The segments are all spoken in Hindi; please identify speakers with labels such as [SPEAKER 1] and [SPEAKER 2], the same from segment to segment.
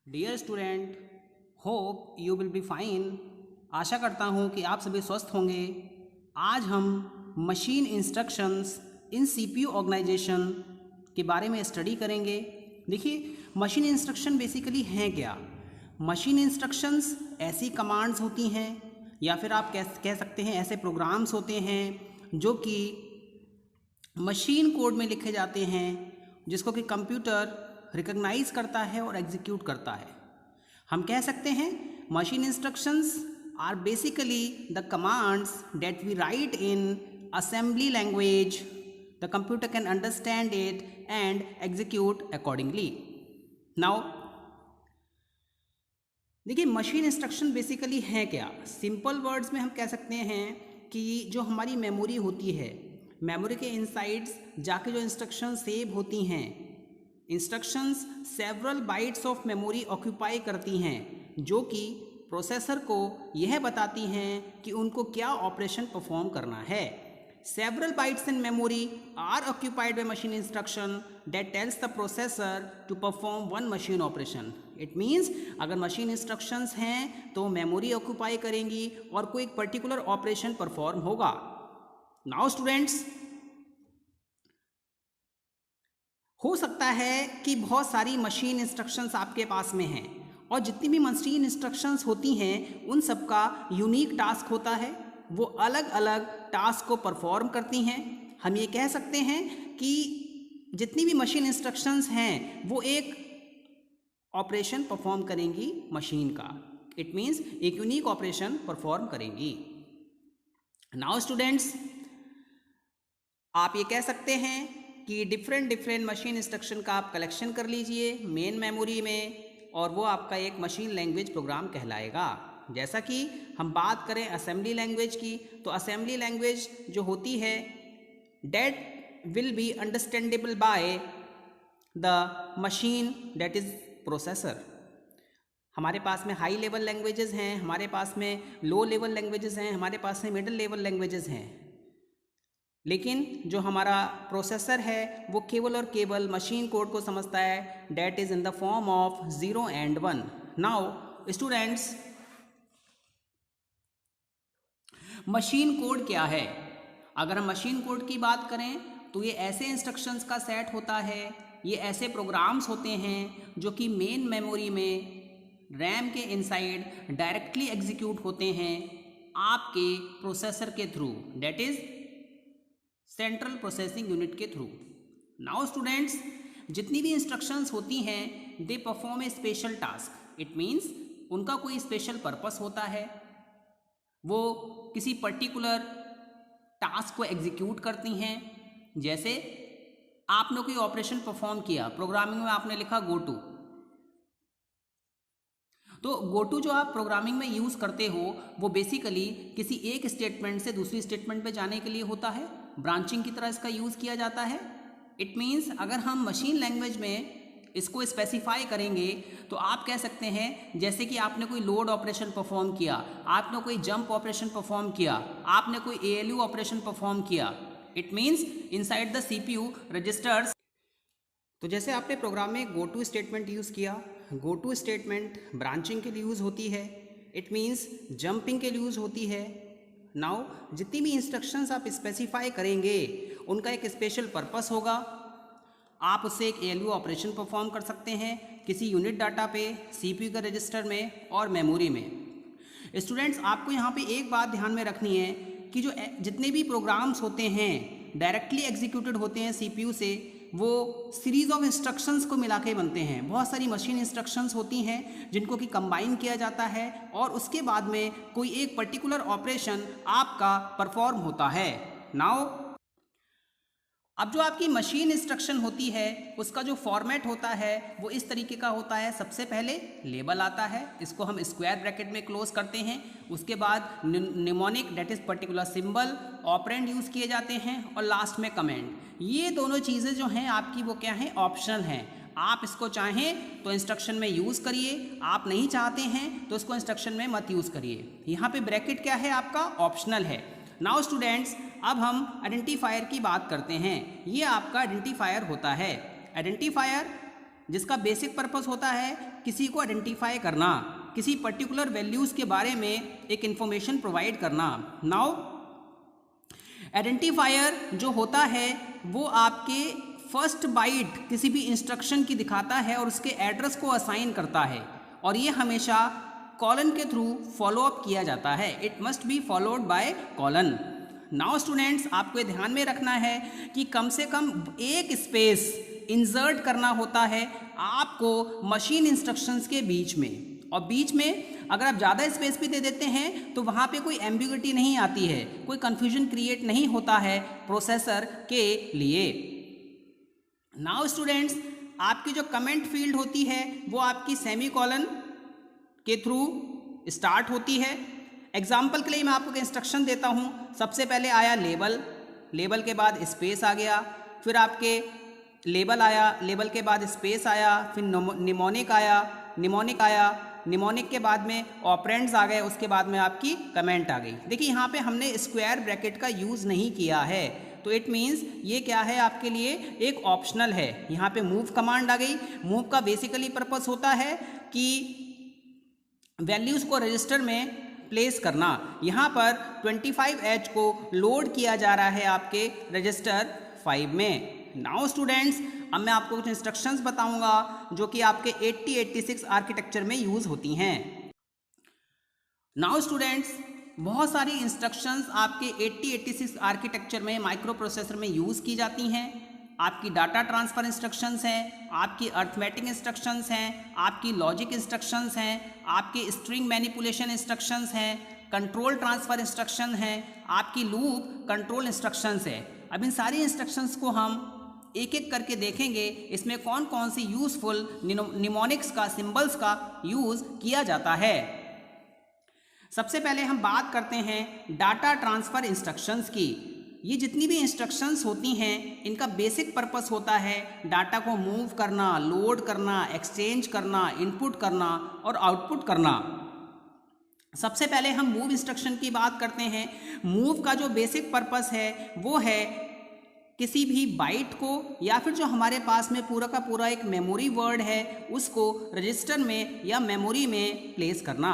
[SPEAKER 1] Dear student, hope you will be fine. आशा करता हूँ कि आप सभी स्वस्थ होंगे। आज हम machine instructions in CPU organisation के बारे में स्टडी करेंगे। देखिए, मशीन इंस्ट्रक्शन बेसिकली हैं क्या। मशीन इंस्ट्रक्शंस ऐसी कमांड्स होती हैं या फिर आप कह सकते हैं ऐसे प्रोग्राम्स होते हैं जो कि मशीन कोड में लिखे जाते हैं, जिसको कि कंप्यूटर रिकॉग्नाइज करता है और एग्जीक्यूट करता है। हम कह सकते हैं machine instructions are basically the commands that we write in assembly language. The computer can understand it and execute accordingly. Now देखिए, मशीन इंस्ट्रक्शन बेसिकली है क्या। सिंपल वर्ड्स में हम कह सकते हैं कि जो हमारी मेमोरी होती है, मेमोरी के इनसाइड्स जाके जो इंस्ट्रक्शन सेव होती हैं, instructions several bytes of memory occupy करती हैं, जो कि प्रोसेसर को यह बताती हैं कि उनको क्या ऑपरेशन परफॉर्म करना है। Several bytes in memory are occupied by machine instruction that tells the processor to perform one machine operation. It means अगर मशीन इंस्ट्रक्शंस हैं तो मेमोरी ऑक्यूपाई करेंगी और कोई एक पर्टिकुलर ऑपरेशन परफॉर्म होगा। नाउ स्टूडेंट्स, हो सकता है कि बहुत सारी मशीन इंस्ट्रक्शंस आपके पास में हैं और जितनी भी मशीन इंस्ट्रक्शंस होती हैं उन सब का यूनिक टास्क होता है, वो अलग अलग टास्क को परफॉर्म करती हैं। हम ये कह सकते हैं कि जितनी भी मशीन इंस्ट्रक्शंस हैं वो एक ऑपरेशन परफॉर्म करेंगी मशीन का। इट मीन्स एक यूनिक ऑपरेशन परफॉर्म करेंगी। नाउ स्टूडेंट्स, आप ये कह सकते हैं कि डिफरेंट मशीन इंस्ट्रक्शन का आप कलेक्शन कर लीजिए मेन मेमोरी में, और वो आपका एक मशीन लैंग्वेज प्रोग्राम कहलाएगा। जैसा कि हम बात करें असेंबली लैंग्वेज की, तो असेंबली लैंग्वेज जो होती है that will be understandable by the machine that is processor. हमारे पास में हाई लेवल लैंग्वेजेस हैं, हमारे पास में लो लेवल लैंग्वेजेस हैं, हमारे पास में मिडिल लेवल लैंग्वेजेस हैं, लेकिन जो हमारा प्रोसेसर है वो केवल और केवल मशीन कोड को समझता है, that is in the form of 0 and 1। Now students, machine code क्या है। अगर हम मशीन कोड की बात करें तो ये ऐसे इंस्ट्रक्शंस का सेट होता है, ये ऐसे प्रोग्राम्स होते हैं जो कि मेन मेमोरी में रैम के इनसाइड डायरेक्टली एग्जीक्यूट होते हैं आपके प्रोसेसर के through, that is central processing unit के थ्रू। नाउ स्टूडेंट्स, जितनी भी इंस्ट्रक्शंस होती हैं they perform a special task. It means उनका कोई स्पेशल पर्पस होता है, वो किसी पर्टिकुलर टास्क को एग्जीक्यूट करती हैं। जैसे आपने कोई ऑपरेशन परफॉर्म किया, प्रोग्रामिंग में आपने लिखा गो टू, तो गो टू जो आप प्रोग्रामिंग में यूज़ करते हो वो बेसिकली किसी एक स्टेटमेंट से दूसरी स्टेटमेंट पे जाने के लिए होता है, ब्रांचिंग की तरह इसका यूज़ किया जाता है। इट मीन्स अगर हम मशीन लैंग्वेज में इसको स्पेसिफाई करेंगे तो आप कह सकते हैं जैसे कि आपने कोई लोड ऑपरेशन परफॉर्म किया, आपने कोई जंप ऑपरेशन परफॉर्म किया, आपने कोई ALU ऑपरेशन परफॉर्म किया। It means inside the CPU registers. तो जैसे आपने प्रोग्राम में गो टू स्टेटमेंट यूज़ किया, गो टू स्टेटमेंट ब्रांचिंग के लिए यूज़ होती है, इट मीन्स जंपिंग के लिए यूज़ होती है। नाउ जितनी भी इंस्ट्रक्शंस आप स्पेसिफाई करेंगे उनका एक स्पेशल पर्पस होगा। आप उससे एक ALU ऑपरेशन परफॉर्म कर सकते हैं किसी यूनिट डाटा पे, CPU के रजिस्टर में और मेमोरी में। स्टूडेंट्स, आपको यहाँ पे एक बात ध्यान में रखनी है कि जो जितने भी प्रोग्राम्स होते हैं डायरेक्टली एग्जीक्यूटेड होते हैं CPU से, वो सीरीज ऑफ इंस्ट्रक्शंस को मिला के बनते हैं। बहुत सारी मशीन इंस्ट्रक्शंस होती हैं जिनको कि कंबाइन किया जाता है और उसके बाद में कोई एक पर्टिकुलर ऑपरेशन आपका परफॉर्म होता है। नाउ अब जो आपकी मशीन इंस्ट्रक्शन होती है उसका जो फॉर्मेट होता है वो इस तरीके का होता है। सबसे पहले लेबल आता है, इसको हम स्क्वायर ब्रैकेट में क्लोज करते हैं। उसके बाद mnemonic that is particular symbol, operand use किए जाते हैं और लास्ट में कमेंट। ये दोनों चीज़ें जो हैं आपकी वो क्या हैं, ऑप्शनल हैं। आप इसको चाहें तो इंस्ट्रक्शन में यूज़ करिए, आप नहीं चाहते हैं तो इसको इंस्ट्रक्शन में मत यूज़ करिए। यहाँ पे ब्रैकेट क्या है आपका, ऑप्शनल है। नाउ स्टूडेंट्स, अब हम आइडेंटिफायर की बात करते हैं। ये आपका आइडेंटिफायर होता है। आइडेंटिफायर जिसका बेसिक पर्पस होता है किसी को आइडेंटिफाई करना, किसी पर्टिकुलर वैल्यूज़ के बारे में एक इंफॉर्मेशन प्रोवाइड करना। नाउ आइडेंटिफायर जो होता है वो आपके फर्स्ट बाइट किसी भी इंस्ट्रक्शन की दिखाता है और उसके एड्रेस को असाइन करता है, और ये हमेशा कॉलन के थ्रू फॉलो अप किया जाता है। It must be followed by colon. Now students, आपको ध्यान में रखना है कि कम से कम एक स्पेस इंसर्ट करना होता है आपको मशीन इंस्ट्रक्शंस के बीच में, और बीच में अगर आप ज़्यादा स्पेस भी दे देते हैं तो वहाँ पे कोई एम्बिग्युइटी नहीं आती है, कोई कन्फ्यूजन क्रिएट नहीं होता है प्रोसेसर के लिए। नाउ स्टूडेंट्स, आपकी जो कमेंट फील्ड होती है वो आपकी सेमी कॉलन के थ्रू स्टार्ट होती है। एग्जाम्पल के लिए मैं आपको इंस्ट्रक्शन देता हूँ। सबसे पहले आया लेबल, लेबल के बाद स्पेस आ गया, फिर आपके लेबल आया, लेबल के बाद स्पेस आया, फिर निमोनिक आया, निमोनिक आया, निमोनिक के बाद में ऑपरेंड्स आ गए, उसके बाद में आपकी कमेंट आ गई। देखिए यहाँ पे हमने स्क्वायर ब्रैकेट का यूज़ नहीं किया है, तो इट मीन्स ये क्या है आपके लिए एक ऑप्शनल है। यहाँ पे मूव कमांड आ गई। मूव का बेसिकली पर्पस होता है कि वैल्यूज़ को रजिस्टर में प्लेस करना। यहाँ पर 25H को लोड किया जा रहा है आपके रजिस्टर 5 में। नाउ स्टूडेंट्स, अब मैं आपको कुछ इंस्ट्रक्शंस बताऊंगा जो कि आपके 8086 आर्किटेक्चर में यूज़ होती हैं। नाउ स्टूडेंट्स, बहुत सारी इंस्ट्रक्शंस आपके 8086 आर्किटेक्चर में माइक्रो प्रोसेसर में यूज़ की जाती हैं। आपकी डाटा ट्रांसफ़र इंस्ट्रक्शंस हैं, आपकी अर्थमेटिक इंस्ट्रक्शंस हैं, आपकी लॉजिक इंस्ट्रक्शंस हैं, आपकी स्ट्रिंग मैनिपुलेशन इंस्ट्रक्शंस हैं, कंट्रोल ट्रांसफ़र इंस्ट्रक्शन हैं, आपकी लूप कंट्रोल इंस्ट्रक्शंस है। अब इन सारी इंस्ट्रक्शंस को हम एक एक करके देखेंगे, इसमें कौन कौन सी यूज़फुल निमोनिक्स का, सिंबल्स का यूज़ किया जाता है। सबसे पहले हम बात करते हैं डाटा ट्रांसफ़र इंस्ट्रक्शंस की। ये जितनी भी इंस्ट्रक्शंस होती हैं इनका बेसिक पर्पस होता है डाटा को मूव करना, लोड करना, एक्सचेंज करना, इनपुट करना और आउटपुट करना। सबसे पहले हम मूव इंस्ट्रक्शन की बात करते हैं। मूव का जो बेसिक पर्पस है वो है किसी भी बाइट को या फिर जो हमारे पास में पूरा का पूरा एक मेमोरी वर्ड है उसको रजिस्टर में या मेमोरी में प्लेस करना।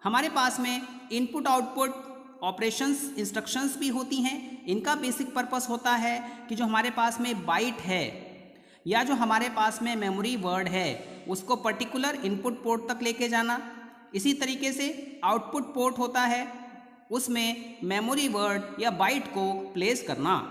[SPEAKER 1] हमारे पास में इनपुट आउटपुट ऑपरेशंस इंस्ट्रक्शंस भी होती हैं। इनका बेसिक पर्पस होता है कि जो हमारे पास में बाइट है या जो हमारे पास में मेमोरी वर्ड है उसको पर्टिकुलर इनपुट पोर्ट तक लेके जाना। इसी तरीके से आउटपुट पोर्ट होता है, उसमें मेमोरी वर्ड या बाइट को प्लेस करना।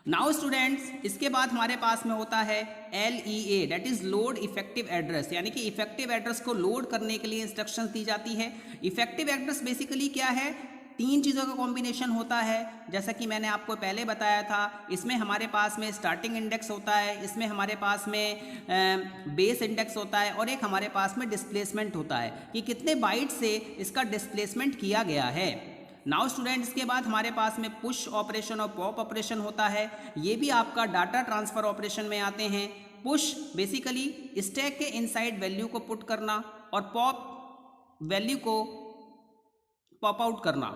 [SPEAKER 1] नाउ स्टूडेंट्स, इसके बाद हमारे पास में होता है LEA, that is load effective address, यानी कि इफेक्टिव एड्रेस को लोड करने के लिए इंस्ट्रक्शंस दी जाती है। इफेक्टिव एड्रेस बेसिकली क्या है, तीन चीज़ों का कॉम्बिनेशन होता है। जैसा कि मैंने आपको पहले बताया था, इसमें हमारे पास में स्टार्टिंग इंडेक्स होता है, इसमें हमारे पास में बेस इंडेक्स होता है और एक हमारे पास में डिस्प्लेसमेंट होता है कि कितने बाइट से इसका डिस्प्लेसमेंट किया गया है। नाउ स्टूडेंट, इसके बाद हमारे पास में पुश ऑपरेशन और पॉप ऑपरेशन होता है। ये भी आपका डाटा ट्रांसफ़र ऑपरेशन में आते हैं। पुश बेसिकली स्टैक के इनसाइड वैल्यू को पुट करना और पॉप वैल्यू को पॉप आउट करना।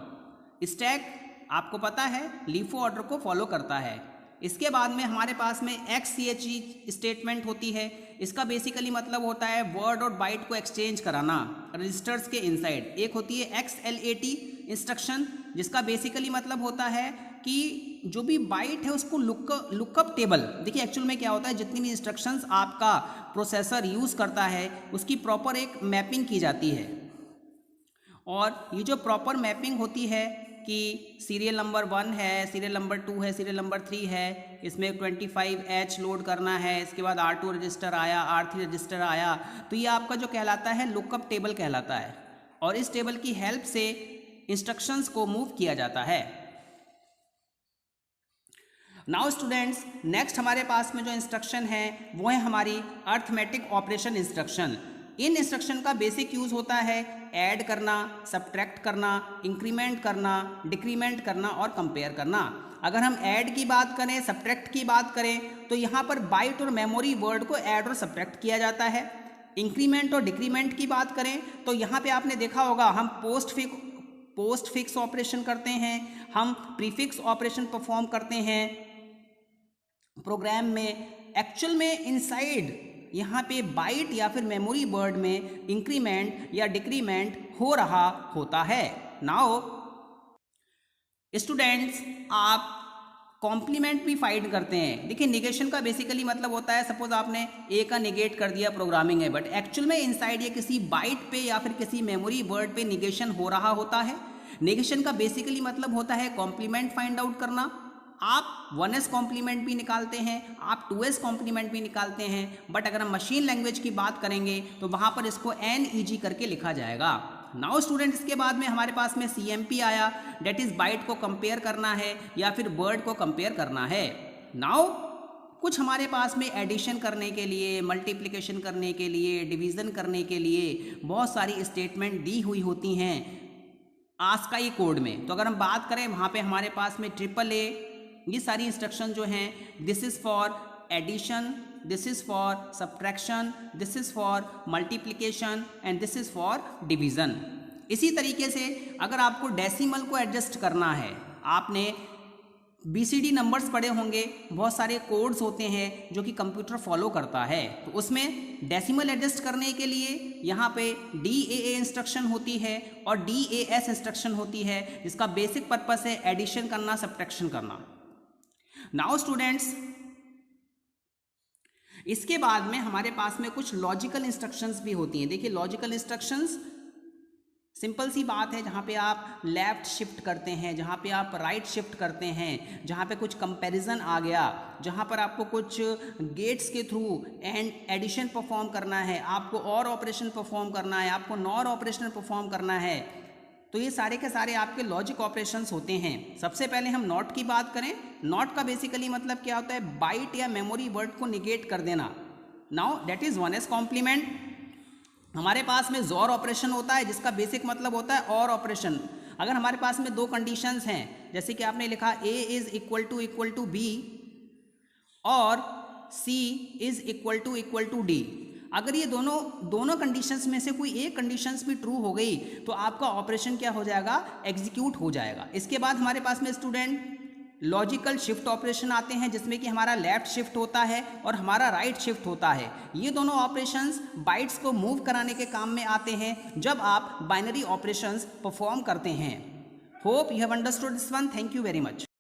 [SPEAKER 1] स्टैक आपको पता है लीफो ऑर्डर को फॉलो करता है। इसके बाद में हमारे पास में XCHE स्टेटमेंट होती है। इसका बेसिकली मतलब होता है वर्ड और बाइट को एक्सचेंज कराना रजिस्टर्स के इनसाइड। एक होती है XLAT इंस्ट्रक्शन, जिसका बेसिकली मतलब होता है कि जो भी बाइट है उसको लुकअप टेबल। देखिए एक्चुअल में क्या होता है, जितनी भी इंस्ट्रक्शंस आपका प्रोसेसर यूज़ करता है उसकी प्रॉपर एक मैपिंग की जाती है, और ये जो प्रॉपर मैपिंग होती है कि सीरियल नंबर 1 है, सीरियल नंबर 2 है, सीरियल नंबर 3 है, इसमें 25H लोड करना है, इसके बाद R2 रजिस्टर आया, R3 रजिस्टर आया, तो ये आपका जो कहलाता है लुकअप टेबल कहलाता है, और इस टेबल की हेल्प से इंस्ट्रक्शंस को मूव किया जाता है। नाउ स्टूडेंट्स, नेक्स्ट हमारे पास में जो इंस्ट्रक्शन है वो है हमारी अर्थमेटिक ऑपरेशन इंस्ट्रक्शन। इन इंस्ट्रक्शन का बेसिक यूज़ होता है ऐड करना, सब्ट्रैक्ट करना, इंक्रीमेंट करना, डिक्रीमेंट करना और कंपेयर करना। अगर हम ऐड की बात करें, सब्ट्रैक्ट की बात करें, तो यहाँ पर बाइट और मेमोरी वर्ड को ऐड और सब्ट्रैक्ट किया जाता है। इंक्रीमेंट और डिक्रीमेंट की बात करें तो यहाँ पे आपने देखा होगा हम पोस्ट फिक्स ऑपरेशन करते हैं, हम प्रीफिक्स ऑपरेशन परफॉर्म करते हैं प्रोग्राम में, एक्चुअल में इनसाइड यहाँ पे बाइट या फिर मेमोरी वर्ड में इंक्रीमेंट या डिक्रीमेंट हो रहा होता है। नाउ स्टूडेंट्स, आप कॉम्प्लीमेंट भी फाइंड करते हैं। देखिए, निगेशन का बेसिकली मतलब होता है, सपोज आपने ए का निगेट कर दिया, प्रोग्रामिंग है, बट एक्चुअल में इनसाइड ये किसी बाइट पे या फिर किसी मेमोरी वर्ड पे निगेशन हो रहा होता है। निगेशन का बेसिकली मतलब होता है कॉम्प्लीमेंट फाइंड आउट करना। आप 1s कॉम्प्लीमेंट भी निकालते हैं, आप 2s कॉम्प्लीमेंट भी निकालते हैं, बट अगर हम मशीन लैंग्वेज की बात करेंगे तो वहाँ पर इसको NEG करके लिखा जाएगा। नाउ स्टूडेंट, इसके बाद में हमारे पास में CMP आया, डेट इज बाइट को कंपेयर करना है या फिर वर्ड को कंपेयर करना है। नाउ कुछ हमारे पास में एडिशन करने के लिए, मल्टीप्लिकेशन करने के लिए, डिवीज़न करने के लिए बहुत सारी स्टेटमेंट दी हुई होती हैं ASCII कोड में। तो अगर हम बात करें वहाँ पे हमारे पास में AAA, ये सारी इंस्ट्रक्शन जो हैं, this is for addition, this is for subtraction, this is for multiplication and this is for division. इसी तरीके से अगर आपको डेसिमल को एडजस्ट करना है, आपने BCD नंबर्स पढ़े होंगे, बहुत सारे कोड्स होते हैं जो कि कंप्यूटर फॉलो करता है, तो उसमें डेसिमल एडजस्ट करने के लिए यहाँ पे DAA इंस्ट्रक्शन होती है और DAS इंस्ट्रक्शन होती है, जिसका बेसिक पर्पस है एडिशन करना, सब्ट्रैक्शन करना। नाउ स्टूडेंट्स, इसके बाद में हमारे पास में कुछ लॉजिकल इंस्ट्रक्शंस भी होती हैं। देखिए, लॉजिकल इंस्ट्रक्शंस सिंपल सी बात है, जहाँ पे आप लेफ़्ट शिफ्ट करते हैं, जहाँ पे आप राइट शिफ्ट करते हैं, जहाँ पे कुछ कंपैरिजन आ गया, जहाँ पर आपको कुछ गेट्स के थ्रू एंड एडिशन परफॉर्म करना है, आपको और ऑपरेशन परफॉर्म करना है, आपको नॉर ऑपरेशन परफॉर्म करना है, तो ये सारे के सारे आपके लॉजिक ऑपरेशंस होते हैं। सबसे पहले हम नॉट की बात करें। नॉट का बेसिकली मतलब क्या होता है? बाइट या मेमोरी वर्ड को निगेट कर देना। Now that is 1s complement. हमारे पास में जोर ऑपरेशन होता है, जिसका बेसिक मतलब होता है और ऑपरेशन। अगर हमारे पास में दो कंडीशंस हैं, जैसे कि आपने लिखा a is equal to b और c is equal to d, अगर ये दोनों कंडीशंस में से कोई एक कंडीशंस भी ट्रू हो गई तो आपका ऑपरेशन क्या हो जाएगा? एग्जीक्यूट हो जाएगा। इसके बाद हमारे पास में स्टूडेंट लॉजिकल शिफ्ट ऑपरेशन आते हैं, जिसमें कि हमारा लेफ्ट शिफ्ट होता है और हमारा राइट शिफ्ट होता है। ये दोनों ऑपरेशंस बाइट्स को मूव कराने के काम में आते हैं जब आप बाइनरी ऑपरेशंस परफॉर्म करते हैं। Hope you have understood this one. Thank you very much.